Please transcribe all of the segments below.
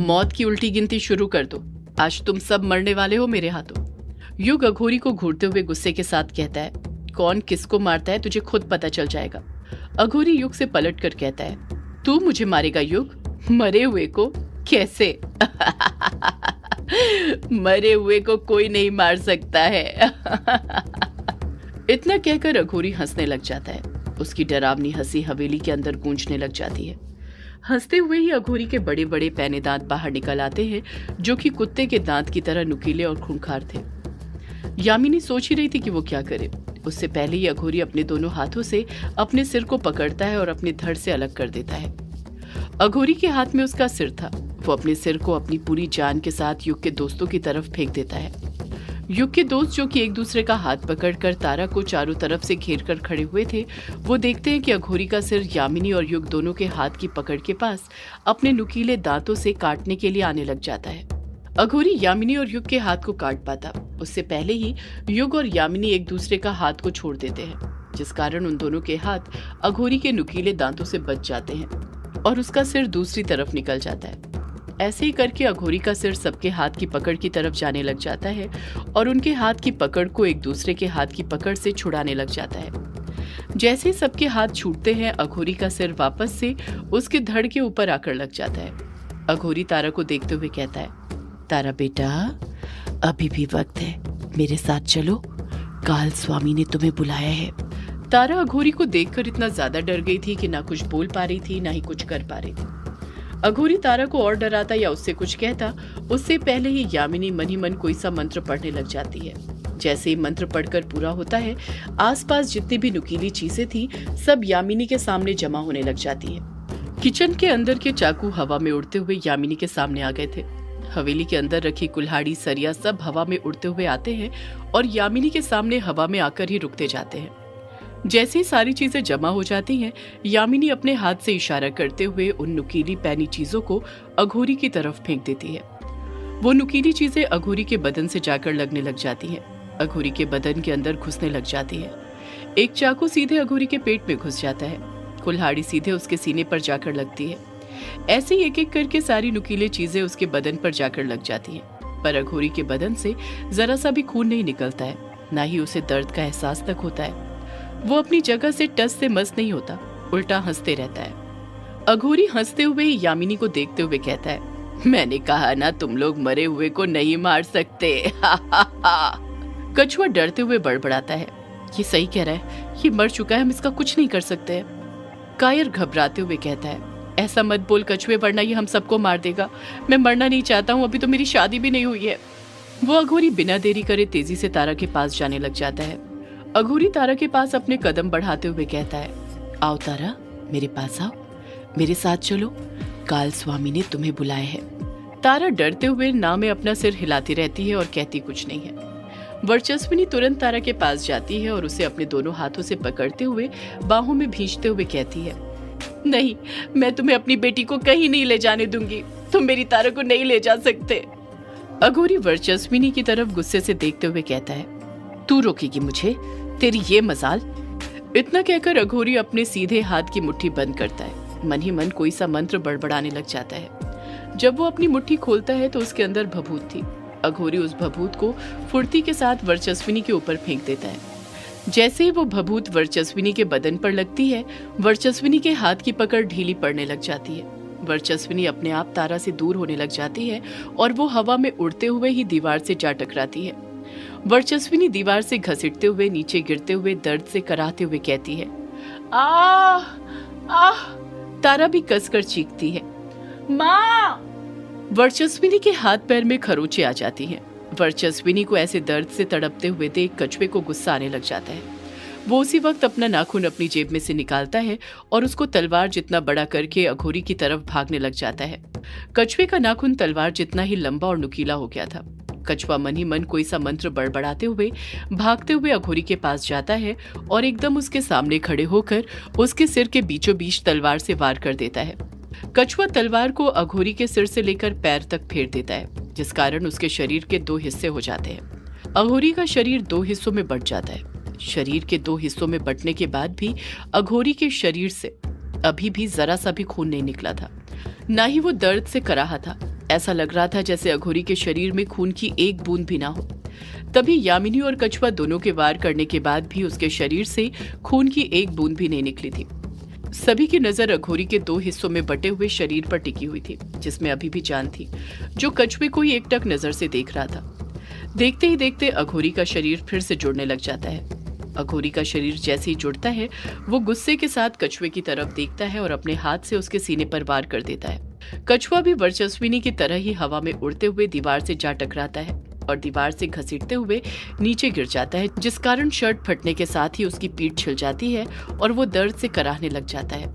मौत की उल्टी गिनती शुरू कर दो। आज तुम सब मरने वाले हो मेरे हाथों। युग अघोरी को घूरते हुए गुस्से के साथ कहता है, कौन किसको मारता है तुझे खुद पता चल जाएगा। अघोरी युग से पलट कर कहता है, तू मुझे मारेगा युग? मरे हुए को? कैसे? मरे हुए को कोई नहीं मार सकता है। इतना कहकर अघोरी हंसने लग जाता है। उसकी डरावनी हंसी हवेली के अंदर गूंजने लग जाती है। हंसते हुए ही अघोरी के बड़े बड़े पैने दांत बाहर निकल आते हैं, जो कि कुत्ते के दांत की तरह नुकीले और खूंखार थे। यामिनी सोच ही रही थी कि वो क्या करे। उससे पहले ही अघोरी अपने दोनों हाथों से अपने सिर को पकड़ता है और अपने धड़ से अलग कर देता है। अघोरी के हाथ में उसका सिर था। वो अपने सिर को अपनी पूरी जान के साथ युग के दोस्तों की तरफ फेंक देता है। युग के दोस्त, जो कि एक दूसरे का हाथ पकड़कर तारा को चारों तरफ से घेर कर खड़े हुए थे, वो देखते हैं कि अघोरी का सिर यामिनी और युग दोनों के हाथ की पकड़ के पास अपने नुकीले दांतों से काटने के लिए आने लग जाता है। अघोरी यामिनी और युग के हाथ को काट पाता उससे पहले ही युग और यामिनी एक दूसरे का हाथ को छोड़ देते हैं, जिस कारण उन दोनों के हाथ अघोरी के नुकीले दांतों से बच जाते हैं और उसका सिर दूसरी तरफ निकल जाता है। ऐसे ही करके अघोरी का सिर सबके हाथ की पकड़ की तरफ जाने लग जाता है और उनके हाथ की पकड़ को एक दूसरे के हाथ की पकड़ से छुड़ाने लग जाता है। जैसे ही सबके हाथ छूटते हैं, अघोरी का सिर वापस से उसके धड़ के ऊपर आकर लग जाता है। अघोरी तारा को देखते हुए कहता है, तारा बेटा, अभी भी वक्त है, मेरे साथ चलो, काल स्वामी ने तुम्हें बुलाया है। तारा अघोरी को देखकर इतना ज्यादा डर गई थी कि ना कुछ बोल पा रही थी, ना ही कुछ कर पा रही थी। अघोरी तारा को और डराता या उससे कुछ कहता, उससे पहले ही यामिनी मन ही मन कोई सा मंत्र पढ़ने लग जाती है। जैसे ही मंत्र पढ़कर पूरा होता है, आसपास जितनी भी नुकीली चीजें थी सब यामिनी के सामने जमा होने लग जाती है। किचन के अंदर के चाकू हवा में उड़ते हुए यामिनी के सामने आ गए थे। हवेली के अंदर रखी कुल्हाड़ी, सरिया सब हवा में उड़ते हुए आते हैं और यामिनी के सामने हवा में आकर ही रुकते जाते हैं। जैसे ही सारी चीजें जमा हो जाती हैं, यामिनी अपने हाथ से इशारा करते हुए उन नुकीली पैनी चीजों को अघोरी की तरफ फेंक देती है। वो नुकीली चीजें अघोरी के बदन से जाकर लगने लग जाती हैं, अघोरी के बदन के अंदर घुसने लग जाती है। एक चाकू सीधे अघोरी के पेट में घुस जाता है, कुल्हाड़ी सीधे उसके सीने पर जाकर लगती है। ऐसे ही एक एक करके सारी नुकीली चीजें उसके बदन पर जाकर लग जाती हैं, पर अघोरी के बदन से जरा सा भी खून नहीं निकलता है, ना ही उसे दर्द का एहसास तक होता है। वो अपनी जगह से टस से मस नहीं होता, उल्टा हंसते रहता है। अघोरी हंसते हुए ही यामिनी को देखते हुए कहता है, मैंने कहा ना, तुम लोग मरे हुए को नहीं मार सकते। कछुआ डरते हुए बड़बड़ाता है, ये सही कह रहा है, ये मर चुका है, हम इसका कुछ नहीं कर सकते। कायर घबराते हुए कहता है, ऐसा मत बोल कछुए, वरना ये हम सबको मार देगा। मैं मरना नहीं चाहता हूँ, अभी तो मेरी शादी भी नहीं हुई है। वो अघोरी बिना देरी करे तेजी से तारा के पास जाने लग जाता है। अघोरी तारा के पास अपने कदम बढ़ाते हुए कहता है, आओ तारा, मेरे पास आओ, मेरे साथ चलो, काल स्वामी ने तुम्हें बुलाया है। तारा डरते हुए ना में अपना सिर हिलाती रहती है और कहती कुछ नहीं है। वर्चस्विनी तुरंत तारा के पास जाती है और उसे अपने दोनों हाथों से पकड़ते हुए बाहों में भींचते हुए कहती है, नहीं, मैं तुम्हें अपनी बेटी को कहीं नहीं ले जाने दूंगी, तुम मेरी तारा को नहीं ले जा सकते। अघोरी वर्चस्विनी की तरफ गुस्से से देखते हुए कहता है, तू रोकेगी मुझे, तेरी ये मजाल। इतना कहकर अघोरी अपने सीधे हाथ की मुट्ठी बंद करता है, मन ही मन कोई सा मंत्र बड़बड़ाने लग जाता है। जब वो अपनी मुट्ठी खोलता है तो उसके अंदर भभूत थी। अघोरी उस भभूत को फुर्ती के साथ वर्चस्विनी के ऊपर फेंक देता है। जैसे ही वो भभूत वर्चस्विनी के बदन पर लगती है, वर्चस्विनी के हाथ की पकड़ ढीली पड़ने लग जाती है। वर्चस्विनी अपने आप तारा से दूर होने लग जाती है और वो हवा में उड़ते हुए ही दीवार से जा टकराती है। वर्चस्विनी दीवार से घसीटते हुए नीचे गिरते हुए दर्द से कराहते हुए कहती है, आह आह। तारा भी कसकर चीखती है, माँ। वर्चस्विनी के हाथ पैर में खरोंचे आ जाती हैं। वर्चस्विनी को ऐसे दर्द से तड़पते हुए देख कछुए को गुस्सा आने लग जाता है। वो उसी वक्त अपना नाखून अपनी जेब में से निकालता है और उसको तलवार जितना बड़ा करके अघोरी की तरफ भागने लग जाता है। कछुए का नाखून तलवार जितना ही लंबा और नुकीला हो गया था। कछुआ मन ही मन कोई सा मंत्र बड़बड़ाते हुए भागते हुए अघोरी के पास जाता है और एकदम उसके सामने खड़े होकर उसके सिर के बीचों बीच तलवार से वार कर देता है। कछुआ तलवार को अघोरी के सिर से लेकर पैर तक फेर देता है, जिस कारण उसके शरीर के 2 हिस्से हो जाते हैं। अघोरी का शरीर 2 हिस्सों में बंट जाता है। शरीर के 2 हिस्सों में बंटने के बाद भी अघोरी के शरीर से अभी भी जरा सा भी खून नहीं निकला था, ना ही वो दर्द से कराहा था। ऐसा लग रहा था जैसे अघोरी के शरीर में खून की एक बूंद भी ना हो। तभी यामिनी और कछुआ दोनों के वार करने के बाद भी उसके शरीर से खून की एक बूंद भी नहीं निकली थी। सभी की नजर अघोरी के 2 हिस्सों में बटे हुए शरीर पर टिकी हुई थी, जिसमें अभी भी जान थी, जो कछुए को ही एकटक नजर से देख रहा था। देखते ही देखते अघोरी का शरीर फिर से जुड़ने लग जाता है। अघोरी का शरीर जैसे ही जुड़ता है, वो गुस्से के साथ कछुए की तरफ देखता है और अपने हाथ से उसके सीने पर वार कर देता है। कछुआ भी वर्चस्विनी की तरह ही हवा में उड़ते हुए दीवार से जा टकराता है और दीवार से घसीटते हुए नीचे गिर जाता है, जिस कारण शर्ट फटने के साथ ही उसकी पीठ छिल जाती है और वो दर्द से कराहने लग जाता है।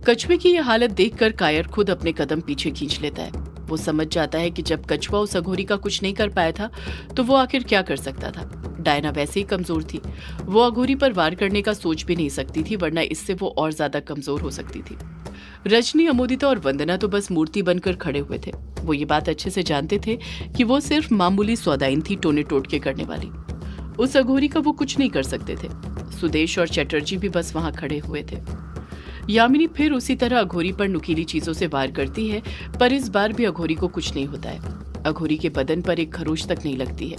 कछुए की यह हालत देखकर कायर खुद अपने कदम पीछे खींच लेता है। वो समझ जाता है कि जब कछुआ उस अघोरी का कुछ नहीं कर पाया था, तो वो आखिर क्या कर सकता था। डायना वैसे ही कमजोर थी, वो अघोरी पर वार करने का सोच भी नहीं सकती थी, वरना इससे वो और ज्यादा कमजोर हो सकती थी। रजनी, अमोदिता और वंदना तो बस मूर्ति बनकर खड़े हुए थे। वो ये बात अच्छे से जानते थे कि वो सिर्फ मामूली सौदाइन थी, टोने टोटके करने वाली। उस अघोरी का वो कुछ नहीं कर सकते थे। सुदेश और चटर्जी भी बस वहां खड़े हुए थे। यामिनी फिर उसी तरह अघोरी पर नुकीली चीजों से वार करती है, पर इस बार भी अघोरी को कुछ नहीं होता है। अघोरी के बदन पर एक खरोच तक नहीं लगती है।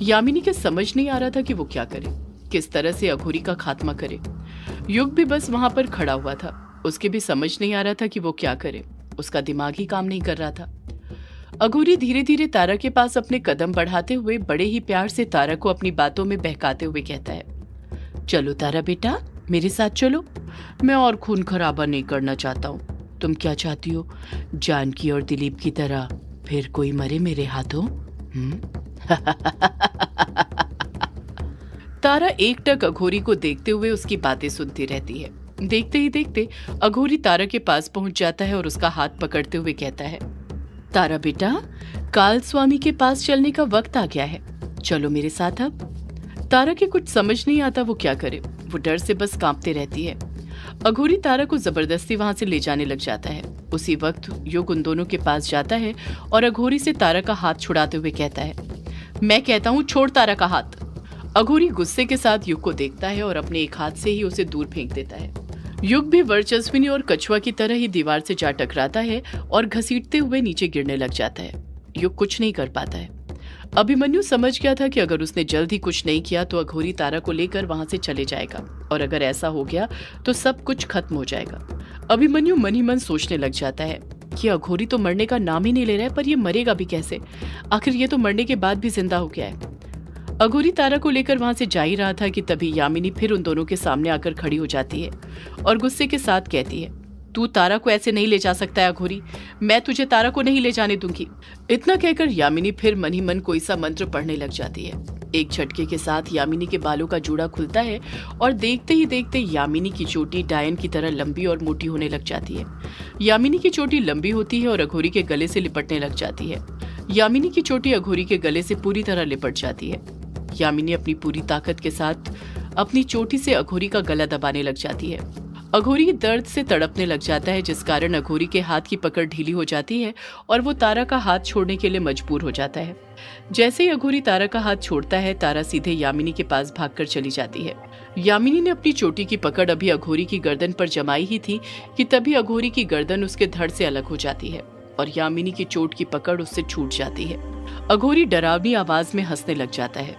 यामिनी के समझ नहीं आ रहा था कि वो क्या करे, किस तरह से अघोरी का खात्मा करे। युग भी बस वहां पर खड़ा हुआ था, उसके भी समझ नहीं आ रहा था कि वो क्या करे। उसका दिमाग ही काम नहीं कर रहा था। अघोरी धीरे धीरे तारा के पास अपने कदम बढ़ाते हुए बड़े ही प्यार से तारा को अपनी बातों में बहकाते हुए कहता है, चलो तारा बेटा, मेरे साथ चलो। मैं और खून खराबा नहीं करना चाहता हूँ। तुम क्या चाहती हो, जानकी और दिलीप की तरह फिर कोई मरे मेरे हाथों? तारा एकटक अघोरी को देखते हुए उसकी बातें सुनती रहती है। देखते ही देखते अघोरी तारा के पास पहुंच जाता है और उसका हाथ पकड़ते हुए कहता है, तारा बेटा, काल स्वामी के पास चलने का वक्त आ गया है, चलो मेरे साथ अब। तारा के कुछ समझ नहीं आता वो क्या करे। वो डर से बस कांपते रहती है। अघोरी तारा को जबरदस्ती वहां से ले जाने लग जाता है। उसी वक्त युग उन दोनों के पास जाता है और अघोरी से तारा का हाथ छुड़ाते हुए कहता है, मैं कहता हूँ छोड़ तारा का हाथ। अघोरी गुस्से के साथ युग को देखता है और अपने एक हाथ से ही उसे दूर फेंक देता है। युग भी वर्चस्विनी और कछुआ की तरह ही दीवार से जा टकराता है और घसीटते हुए नीचे गिरने लग जाता है। युग कुछ नहीं कर पाता है। अभिमन्यु समझ गया था कि अगर उसने जल्द ही कुछ नहीं किया तो अघोरी तारा को लेकर वहां से चले जाएगा, और अगर ऐसा हो गया तो सब कुछ खत्म हो जाएगा। अभिमन्यु मन ही मन सोचने लग जाता है कि अघोरी तो मरने का नाम ही नहीं ले रहा है, पर ये मरेगा भी कैसे? आखिर ये तो मरने के बाद भी जिंदा हो गया है। अघोरी तारा को लेकर वहां से जा ही रहा था कि तभी यामिनी फिर उन दोनों के सामने आकर खड़ी हो जाती है और गुस्से के साथ कहती है, तू तारा को ऐसे नहीं ले जा सकता है अघोरी, मैं तुझे तारा को नहीं ले जाने दूंगी। इतना कहकर यामिनी फिर मन ही मन कोई सा मंत्र पढ़ने लग जाती है। एक झटके के साथ यामिनी के बालों का जूड़ा खुलता है और देखते ही देखते यामिनी की चोटी डायन की तरह लंबी और मोटी होने लग जाती है। यामिनी की चोटी लंबी होती है और अघोरी के गले से लिपटने लग जाती है। यामिनी की चोटी अघोरी के गले से पूरी तरह लिपट जाती है। यामिनी अपनी पूरी ताकत के साथ अपनी चोटी से अघोरी का गला दबाने लग जाती है। अघोरी दर्द से तड़पने लग जाता है, जिस कारण अघोरी के हाथ की पकड़ ढीली हो जाती है और वो तारा का हाथ छोड़ने के लिए मजबूर हो जाता है। जैसे ही अघोरी तारा का हाथ छोड़ता है, तारा सीधे यामिनी के पास भागकर चली जाती है। यामिनी ने अपनी चोटी की पकड़ अभी अघोरी की गर्दन पर जमाई ही थी कि तभी अघोरी की गर्दन उसके धड़ से अलग हो जाती है और यामिनी की चोट की पकड़ उससे छूट जाती है। अघोरी डरावनी आवाज में हंसने लग जाता है।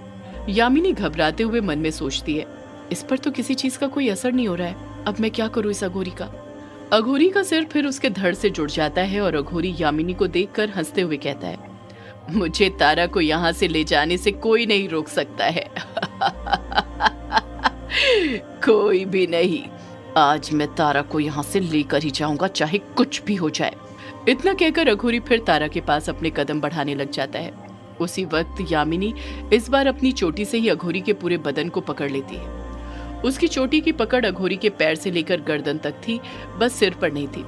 यामिनी घबराते हुए मन में सोचती है, इस पर तो किसी चीज का कोई असर नहीं हो रहा है, अब मैं क्या करूं इस अघोरी का? अघोरी का सिर फिर उसके धड़ से जुड़ जाता है और अघोरी यामिनी को देखकर हंसते हुए कहता है, मुझे तारा को यहाँ से ले जाने से कोई नहीं रोक सकता है। कोई भी नहीं, आज मैं तारा को यहाँ से लेकर ही जाऊंगा, चाहे कुछ भी हो जाए। इतना कहकर अघोरी फिर तारा के पास अपने कदम बढ़ाने लग जाता है। उसी वक्त यामिनी इस बार अपनी चोटी से ही अघोरी के पूरे बदन को पकड़ लेती है। उसकी चोटी की पकड़ अघोरी के पैर से लेकर गर्दन तक थी, बस सिर पर नहीं थी।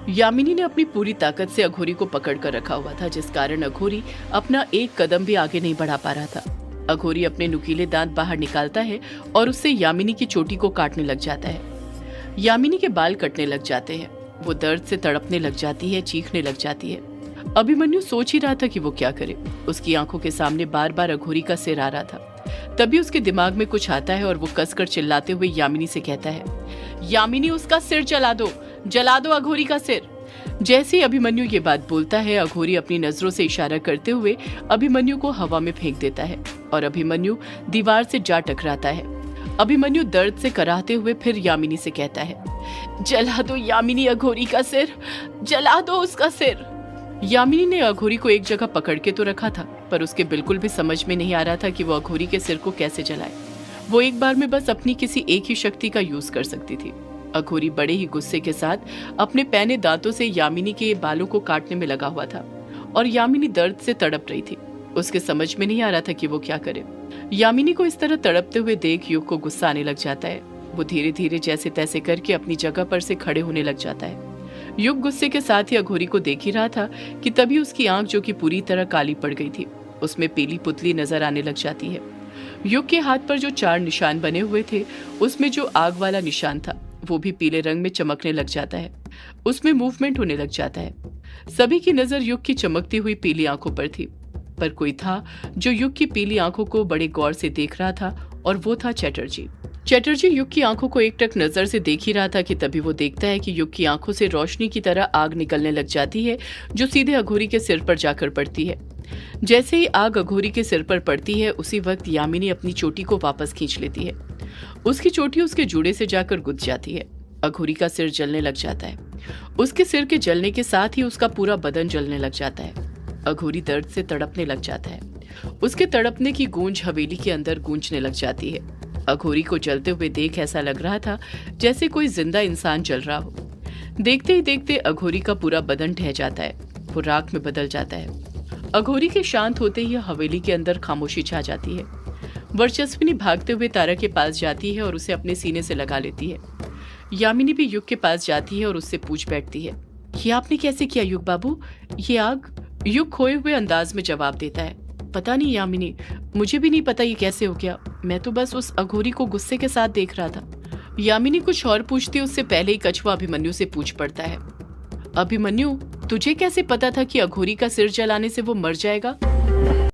यामिनी ने अपनी पूरी ताकत से अघोरी को पकड़ कर रखा हुआ था, जिस कारण अघोरी अपना एक कदम भी आगे नहीं बढ़ा पा रहा था। अघोरी अपने नुकीले दांत बाहर निकालता है और उससे यामिनी की चोटी को काटने लग जाता है। यामिनी के बाल कटने लग जाते हैं, वो दर्द से तड़पने लग जाती है, चीखने लग जाती है। अभिमन्यु सोच ही रहा था कि वो क्या करे। उसकी आंखों के सामने बार बार अघोरी का सिर आ रहा था। तभी उसके दिमाग में कुछ आता है और वो कसकर चिल्लाते हुए यामिनी से कहता है, यामिनी, उसका सिर जला दो अघोरी का सिर। जैसे ही अभिमन्यु ये बात बोलता है, अघोरी अपनी नजरों से इशारा करते हुए अभिमन्यु को हवा में फेंक देता है और अभिमन्यु दीवार से जा टकराता है। अभिमन्यु दर्द से कराहते हुए फिर यामिनी से कहता है, जला दो यामिनी अघोरी का सिर, जला दो उसका सिर। यामिनी ने अघोरी को एक जगह पकड़ के तो रखा था, पर उसके बिल्कुल भी समझ में नहीं आ रहा था कि वो अघोरी के सिर को कैसे जलाए। वो एक बार में बस अपनी किसी एक ही शक्ति का यूज कर सकती थी। अघोरी बड़े ही गुस्से के साथ अपने पैने दांतों से यामिनी के बालों को काटने में लगा हुआ था और यामिनी दर्द से तड़प रही थी। उसके समझ में नहीं आ रहा था कि वो क्या करे। यामिनी को इस तरह तड़पते हुए देख युग को गुस्सा आने लग जाता है। वो धीरे धीरे जैसे तैसे करके अपनी जगह पर से खड़े होने लग जाता है। युग गुस्से के साथ ही अघोरी को देख ही रहा था कि तभी उसकी आंख, जो कि पूरी तरह काली पड़ गई थी, उसमें पीली पुतली नजर आने लग जाती है। युग के हाथ पर जो 4 निशान बने हुए थे, उसमें जो आग वाला निशान था वो भी पीले रंग में चमकने लग जाता है। उसमें मूवमेंट होने लग जाता है। सभी की नजर युग की चमकती हुई पीली आंखों पर थी, पर कोई था जो युग की पीली आंखों को बड़े गौर से देख रहा था और वो था चटर्जी। चटर्जी युग की आंखों को एकटक नजर से देख ही रहा था कि तभी वो देखता है कि युग की आंखों से रोशनी की तरह आग निकलने लग जाती है, जो सीधे अघोरी के सिर पर जाकर पड़ती है। जैसे ही आग अघोरी के सिर पर पड़ती है, उसी वक्त यामिनी अपनी चोटी को वापस खींच लेती है। उसकी चोटी उसके जूड़े से जाकर गुद जाती है। अघोरी का सिर जलने लग जाता है। उसके सिर के जलने के साथ ही उसका पूरा बदन जलने लग जाता है। अघोरी दर्द से तड़पने लग जाता है। उसके तड़पने की गूंज हवेली के अंदर गूंजने लग जाती है। अघोरी को जलते हुए देख ऐसा लग रहा था जैसे कोई जिंदा इंसान जल रहा हो। देखते ही देखते अघोरी का पूरा बदन ढह जाता है। वो राख में बदल जाता है। अघोरी के शांत होते ही हवेली के अंदर खामोशी छा जाती है। वर्चस्विनी भागते हुए तारा के पास जाती है और उसे अपने सीने से लगा लेती है। यामिनी भी युग के पास जाती है और उससे पूछ बैठती है, ये आपने कैसे किया युग बाबू, ये आग? युग खोए हुए अंदाज में जवाब देता है, पता नहीं यामिनी, मुझे भी नहीं पता ये कैसे हो गया। मैं तो बस उस अघोरी को गुस्से के साथ देख रहा था। यामिनी कुछ और पूछती उससे पहले ही कछुआ अभिमन्यु से पूछ पड़ता है, अभिमन्यु, तुझे कैसे पता था कि अघोरी का सिर जलाने से वो मर जाएगा?